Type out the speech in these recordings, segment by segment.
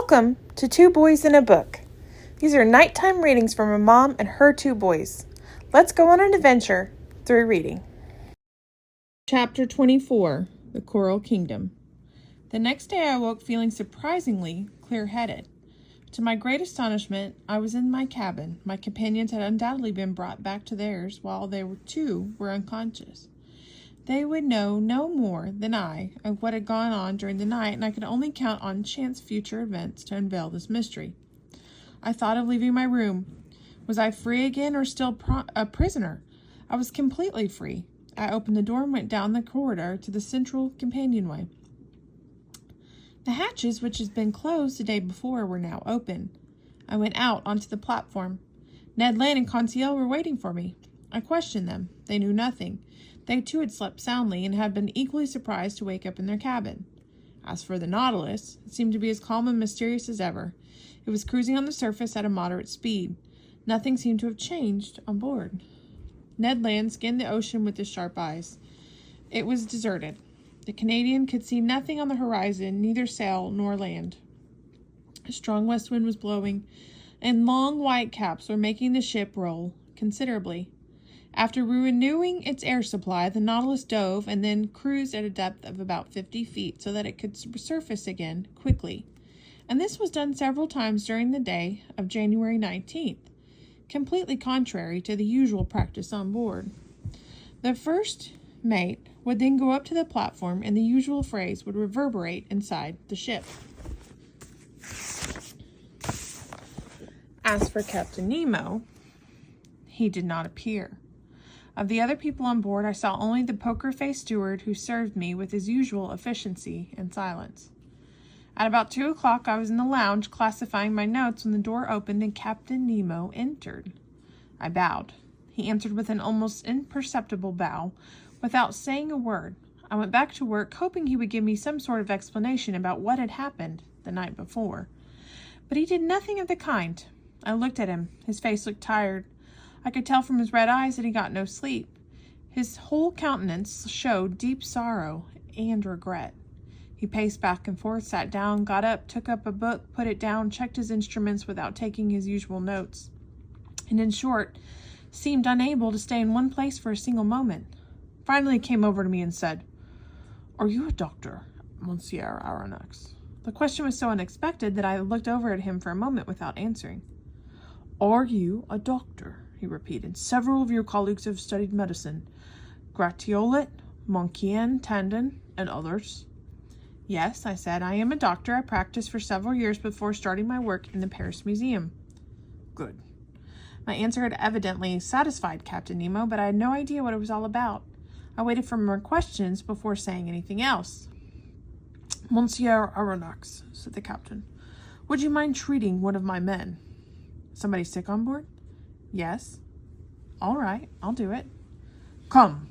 Welcome to Two Boys in a Book. These are nighttime readings from a mom and her two boys. Let's go on an adventure through reading. Chapter 24, The Coral Kingdom. The next day I woke feeling surprisingly clear-headed. To my great astonishment, I was in my cabin. My companions had undoubtedly been brought back to theirs while they too were unconscious. They would know no more than I of what had gone on during the night, and I could only count on chance future events to unveil this mystery. I thought of leaving my room. Was I free again or still a prisoner? I was completely free. I opened the door and went down the corridor to the central companionway. The hatches, which had been closed the day before, were now open. I went out onto the platform. Ned Land and Conseil were waiting for me. I questioned them. They knew nothing. They too had slept soundly and had been equally surprised to wake up in their cabin. As for the Nautilus, it seemed to be as calm and mysterious as ever. It was cruising on the surface at a moderate speed. Nothing seemed to have changed on board. Ned Land scanned the ocean with his sharp eyes. It was deserted. The Canadian could see nothing on the horizon, neither sail nor land. A strong west wind was blowing, and long white caps were making the ship roll considerably. After renewing its air supply, the Nautilus dove and then cruised at a depth of about 50 feet so that it could surface again quickly. And this was done several times during the day of January 19th, completely contrary to the usual practice on board. The first mate would then go up to the platform and the usual phrase would reverberate inside the ship. As for Captain Nemo, he did not appear. Of the other people on board, I saw only the poker-faced steward who served me with his usual efficiency and silence. At about 2 o'clock, I was in the lounge classifying my notes when the door opened and Captain Nemo entered. I bowed. He answered with an almost imperceptible bow, without saying a word. I went back to work, hoping he would give me some sort of explanation about what had happened the night before. But he did nothing of the kind. I looked at him. His face looked tired. I could tell from his red eyes that he got no sleep. His whole countenance showed deep sorrow and regret. He paced back and forth, sat down, got up, took up a book, put it down, checked his instruments without taking his usual notes, and in short, seemed unable to stay in one place for a single moment. Finally, he came over to me and said, "Are you a doctor, Monsieur Aronnax?" The question was so unexpected that I looked over at him for a moment without answering. "Are you a doctor?" he repeated. "Several of your colleagues have studied medicine. Gratiolet, Montquien, Tandon, and others." "Yes," I said. "I am a doctor. I practiced for several years before starting my work in the Paris Museum." "Good." My answer had evidently satisfied Captain Nemo, but I had no idea what it was all about. I waited for more questions before saying anything else. "Monsieur Aronnax," said the captain, "would you mind treating one of my men?" "Somebody sick on board?" "Yes." "All right, I'll do it." "Come."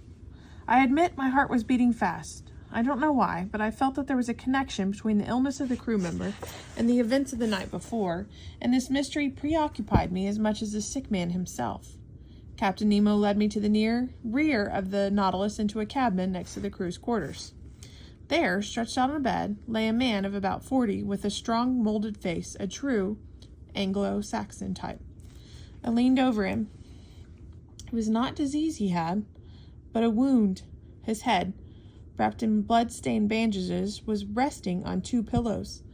I admit my heart was beating fast. I don't know why, but I felt that there was a connection between the illness of the crew member and the events of the night before, and this mystery preoccupied me as much as the sick man himself. Captain Nemo led me to the rear of the Nautilus into a cabin next to the crew's quarters. There, stretched out on a bed, lay a man of about 40 with a strong molded face, a true Anglo-Saxon type. I leaned over him. It was not disease he had, but a wound. His head, wrapped in blood-stained bandages, was resting on 2 pillows.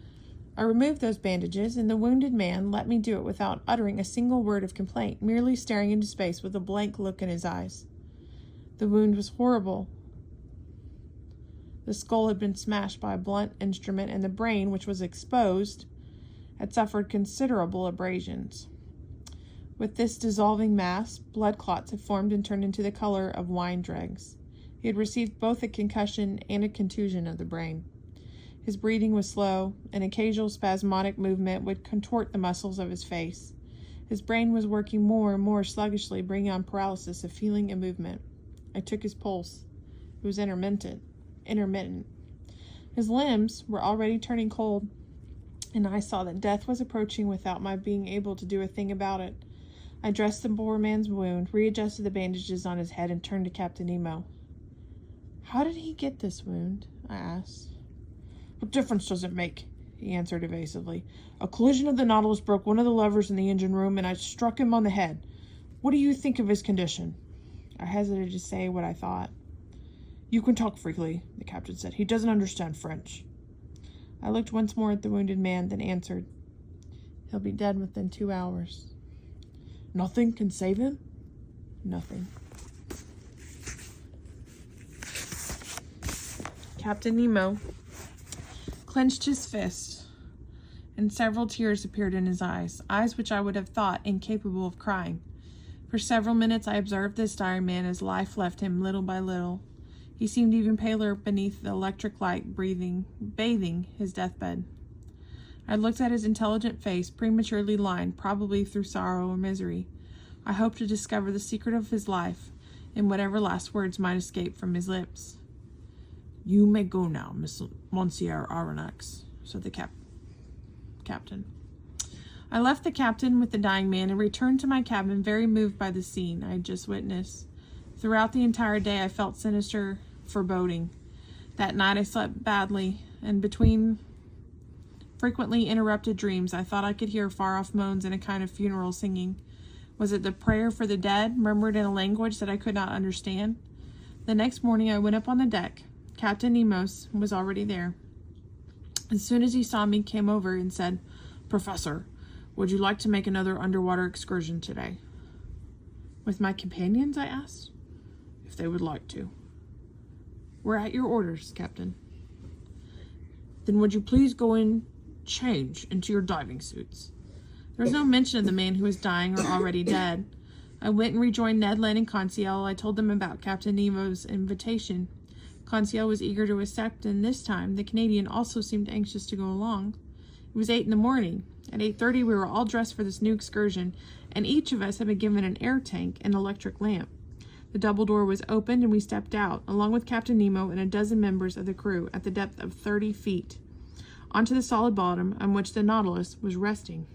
I removed those bandages, and the wounded man let me do it without uttering a single word of complaint, merely staring into space with a blank look in his eyes. The wound was horrible. The skull had been smashed by a blunt instrument, and the brain, which was exposed, had suffered considerable abrasions. With this dissolving mass, blood clots had formed and turned into the color of wine dregs. He had received both a concussion and a contusion of the brain. His breathing was slow. An occasional spasmodic movement would contort the muscles of his face. His brain was working more and more sluggishly, bringing on paralysis of feeling and movement. I took his pulse. It was intermittent. His limbs were already turning cold, and I saw that death was approaching without my being able to do a thing about it. I dressed the poor man's wound, readjusted the bandages on his head, and turned to Captain Nemo. "How did he get this wound?" I asked. "What difference does it make?" he answered evasively. A collision of the Nautilus broke one of the levers in the engine room, and I struck him on the head. What do you think of his condition? I hesitated to say what I thought. You can talk freely, the captain said. He doesn't understand French. I looked once more at the wounded man, then answered. He'll be dead within 2 hours. Nothing can save him? Nothing. Captain Nemo clenched his fist, and several tears appeared in his eyes which I would have thought incapable of crying. For several minutes I observed this dire man as life left him little by little. He seemed even paler beneath the electric light bathing his deathbed. I looked at his intelligent face, prematurely lined, probably through sorrow or misery. I hoped to discover the secret of his life, in whatever last words might escape from his lips. You may go now, Monsieur Aronnax, said the captain. I left the captain with the dying man and returned to my cabin, very moved by the scene I had just witnessed. Throughout the entire day I felt sinister foreboding. That night I slept badly, and between frequently interrupted dreams I thought I could hear far-off moans and a kind of funeral singing. Was it the prayer for the dead, murmured in a language that I could not understand? The next morning I went up on the deck. Captain Nemo was already there. As soon as he saw me, came over and said, Professor, would you like to make another underwater excursion today? With my companions, I asked. If they would like to. We're at your orders, Captain. Then would you please go and change into your diving suits? There was no mention of the man who was dying or already dead. I went and rejoined Ned Land and Conseil. I told them about Captain Nemo's invitation. Conseil was eager to accept, and this time the Canadian also seemed anxious to go along. It was 8 a.m. At 8:30 we were all dressed for this new excursion, and each of us had been given an air tank and electric lamp. The double door was opened, and we stepped out, along with Captain Nemo and a dozen members of the crew, at the depth of 30 feet, onto the solid bottom on which the Nautilus was resting.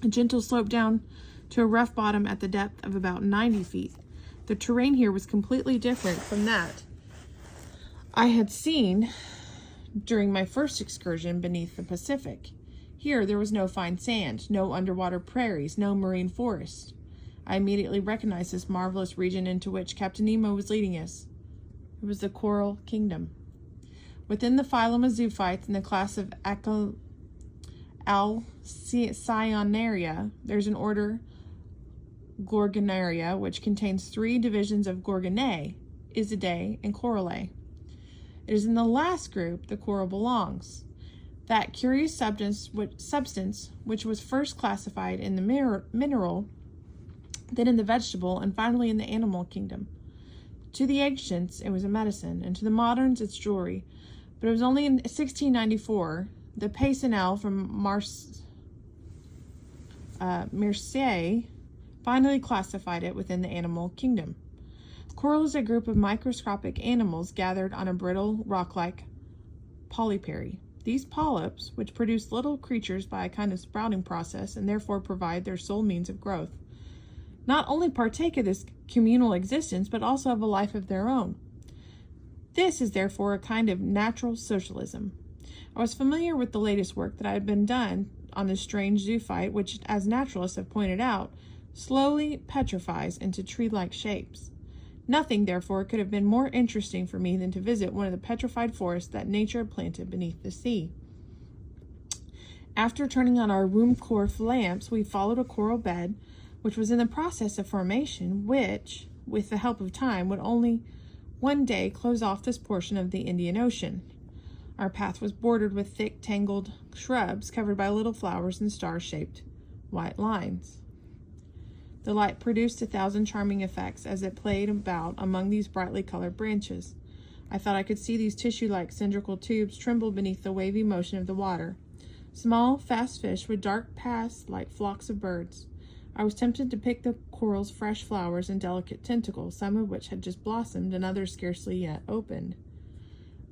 A gentle slope down to a rough bottom at the depth of about 90 feet. The terrain here was completely different from that I had seen during my first excursion beneath the Pacific. Here there was no fine sand, no underwater prairies, no marine forest. I immediately recognized this marvelous region into which Captain Nemo was leading us. It was the Coral Kingdom. Within the phylum of zoophytes in the class of Alcyonnaria, there's an order, Gorgonaria, which contains 3 divisions of Gorgonae, Isidae, and Corallae. It is in the last group the coral belongs. That curious substance which was first classified in the mineral, then in the vegetable, and finally in the animal kingdom. To the ancients, it was a medicine, and to the moderns, it's jewelry. But it was only in 1694 the Paysanel from Marseille finally classified it within the animal kingdom. Coral is a group of microscopic animals gathered on a brittle, rock-like polypary. These polyps, which produce little creatures by a kind of sprouting process and therefore provide their sole means of growth, not only partake of this communal existence, but also have a life of their own. This is therefore a kind of natural socialism. I was familiar with the latest work that had been done on this strange zoophyte, which, as naturalists have pointed out, slowly petrifies into tree-like shapes. Nothing, therefore, could have been more interesting for me than to visit one of the petrified forests that nature had planted beneath the sea. After turning on our Ruhmkorff lamps, we followed a coral bed, which was in the process of formation, which, with the help of time, would only one day close off this portion of the Indian Ocean. Our path was bordered with thick, tangled shrubs covered by little flowers and star-shaped white lines. The light produced 1,000 charming effects as it played about among these brightly colored branches. I thought I could see these tissue-like cylindrical tubes tremble beneath the wavy motion of the water. Small, fast fish would dart past like flocks of birds. I was tempted to pick the coral's fresh flowers and delicate tentacles, some of which had just blossomed and others scarcely yet opened.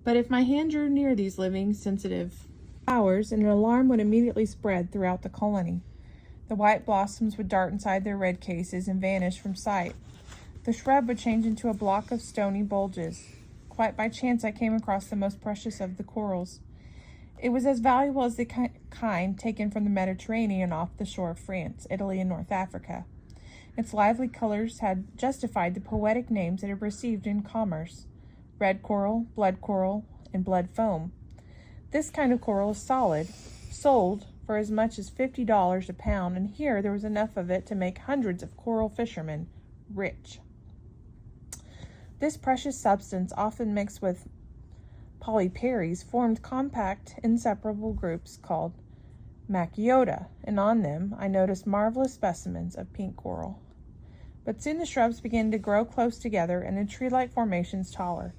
But if my hand drew near these living, sensitive flowers, an alarm would immediately spread throughout the colony. The white blossoms would dart inside their red cases and vanish from sight. The shrub would change into a block of stony bulges. Quite by chance I came across the most precious of the corals. It was as valuable as the kind taken from the Mediterranean off the shore of France, Italy, and North Africa. Its lively colors had justified the poetic names it had received in commerce: red coral, and blood foam. This kind of coral is solid, sold for as much as $50 a pound, and here there was enough of it to make hundreds of coral fishermen rich. This precious substance, often mixed with polyparies, formed compact, inseparable groups called Macchiota, and on them I noticed marvelous specimens of pink coral. But soon the shrubs began to grow close together and in tree-like formations taller.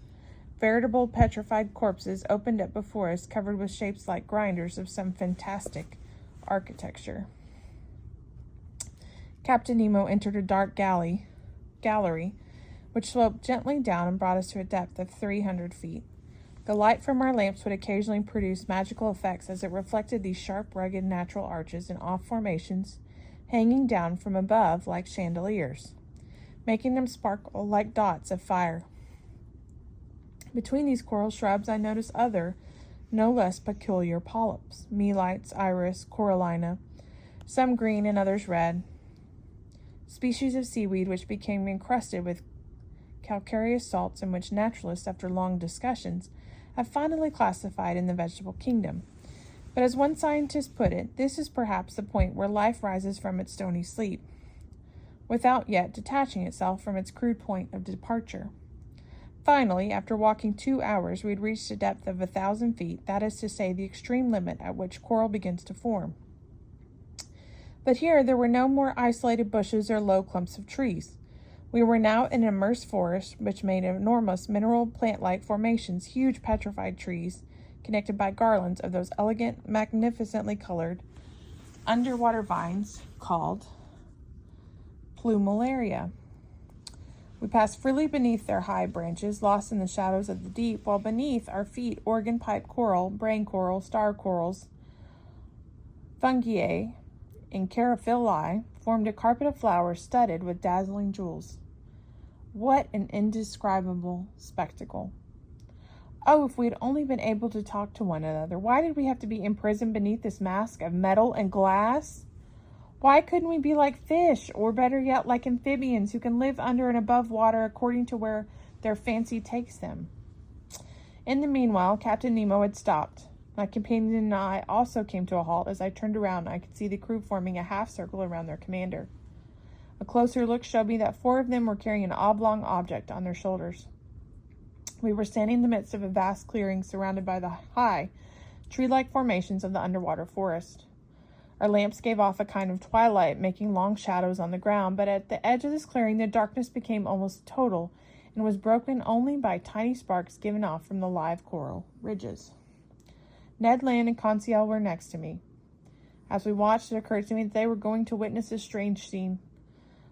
Veritable petrified corpses opened up before us, covered with shapes like grinders of some fantastic architecture. Captain Nemo entered a dark gallery, which sloped gently down and brought us to a depth of 300 feet. The light from our lamps would occasionally produce magical effects as it reflected these sharp, rugged natural arches and off formations hanging down from above like chandeliers, making them sparkle like dots of fire. Between these coral shrubs I noticed other, no less peculiar polyps: melites, iris, corallina, some green and others red, species of seaweed which became encrusted with calcareous salts, and which naturalists, after long discussions, have finally classified in the vegetable kingdom. But as one scientist put it, this is perhaps the point where life rises from its stony sleep, without yet detaching itself from its crude point of departure. Finally, after walking 2 hours, we had reached a depth of 1,000 feet, that is to say, the extreme limit at which coral begins to form. But here there were no more isolated bushes or low clumps of trees. We were now in an immersed forest, which made enormous mineral plant-like formations, huge petrified trees, connected by garlands of those elegant, magnificently colored underwater vines called plumularia. We passed freely beneath their high branches, lost in the shadows of the deep, while beneath our feet organ pipe coral, brain coral, star corals, fungi, and caryophyllae formed a carpet of flowers studded with dazzling jewels. What an indescribable spectacle! Oh, if we had only been able to talk to one another! Why did we have to be imprisoned beneath this mask of metal and glass? Why couldn't we be like fish, or better yet, like amphibians who can live under and above water according to where their fancy takes them? In the meanwhile, Captain Nemo had stopped. My companion and I also came to a halt. As I turned around, I could see the crew forming a half circle around their commander. A closer look showed me that 4 of them were carrying an oblong object on their shoulders. We were standing in the midst of a vast clearing surrounded by the high, tree-like formations of the underwater forest. Our lamps gave off a kind of twilight, making long shadows on the ground, but at the edge of this clearing the darkness became almost total and was broken only by tiny sparks given off from the live coral ridges. Ned Land and Conseil were next to me. As we watched, it occurred to me that they were going to witness a strange scene.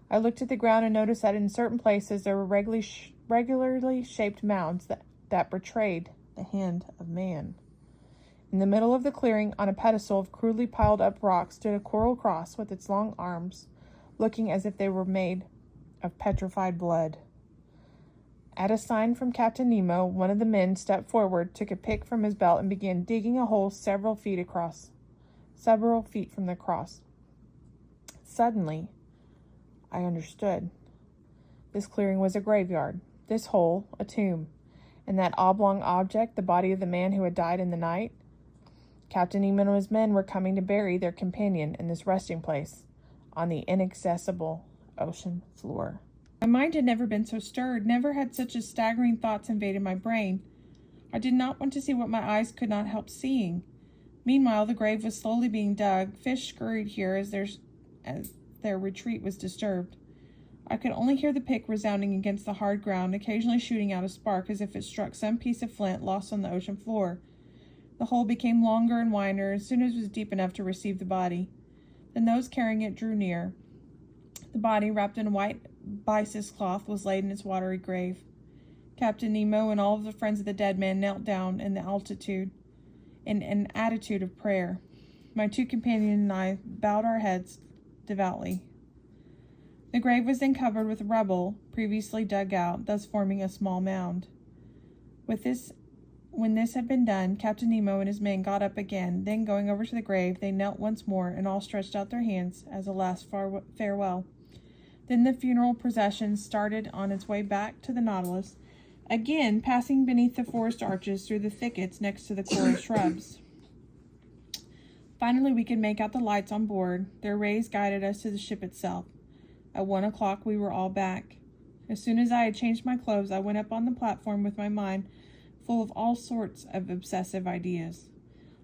I looked at the ground and noticed that in certain places there were regularly shaped mounds that betrayed the hand of man. In the middle of the clearing, on a pedestal of crudely piled up rocks, stood a coral cross with its long arms, looking as if they were made of petrified blood. At a sign from Captain Nemo, one of the men stepped forward, took a pick from his belt, and began digging a hole several feet from the cross. Suddenly, I understood. This clearing was a graveyard, this hole a tomb, and that oblong object the body of the man who had died in the night. Captain Nemo and his men were coming to bury their companion in this resting place on the inaccessible ocean floor. My mind had never been so stirred, never had such a staggering thoughts invaded my brain. I did not want to see what my eyes could not help seeing. Meanwhile, the grave was slowly being dug. Fish scurried here as their retreat was disturbed. I could only hear the pick resounding against the hard ground, occasionally shooting out a spark as if it struck some piece of flint lost on the ocean floor. The hole became longer and wider as soon as it was deep enough to receive the body. Then those carrying it drew near. The body, wrapped in a white byssus cloth, was laid in its watery grave. Captain Nemo and all of the friends of the dead man knelt down in an attitude of prayer. My 2 companions and I bowed our heads devoutly. The grave was then covered with rubble previously dug out, thus forming a small mound. With this When this had been done, Captain Nemo and his men got up again. Then, going over to the grave, they knelt once more and all stretched out their hands as a last farewell. Then the funeral procession started on its way back to the Nautilus, again passing beneath the forest arches through the thickets next to the coral shrubs. Finally, we could make out the lights on board. Their rays guided us to the ship itself. At 1 o'clock, we were all back. As soon as I had changed my clothes, I went up on the platform with my mind full of all sorts of obsessive ideas.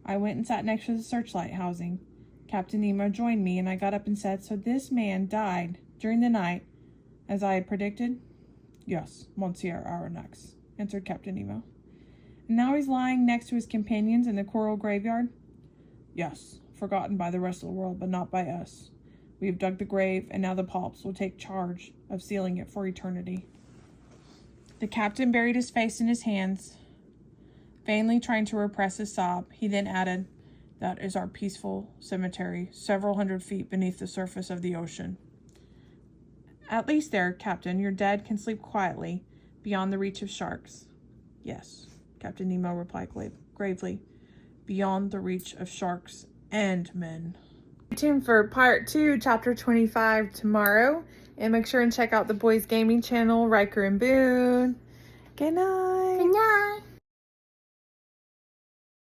I went and sat next to the searchlight housing. Captain Nemo joined me, and I got up and said, "So this man died during the night, as I had predicted?" "Yes, Monsieur Aronnax," answered Captain Nemo. "And now he's lying next to his companions in the coral graveyard?" "Yes, forgotten by the rest of the world, but not by us. We have dug the grave, and now the polyps will take charge of sealing it for eternity." The captain buried his face in his hands, vainly trying to repress a sob. He then added, "That is our peaceful cemetery, several hundred feet beneath the surface of the ocean. At least there, Captain, your dead can sleep quietly, beyond the reach of sharks." "Yes," Captain Nemo replied gravely, "beyond the reach of sharks and men." Stay tuned for part 2, chapter 25 tomorrow. And make sure and check out the boys' gaming channel, Riker and Boone. Good night. Good night.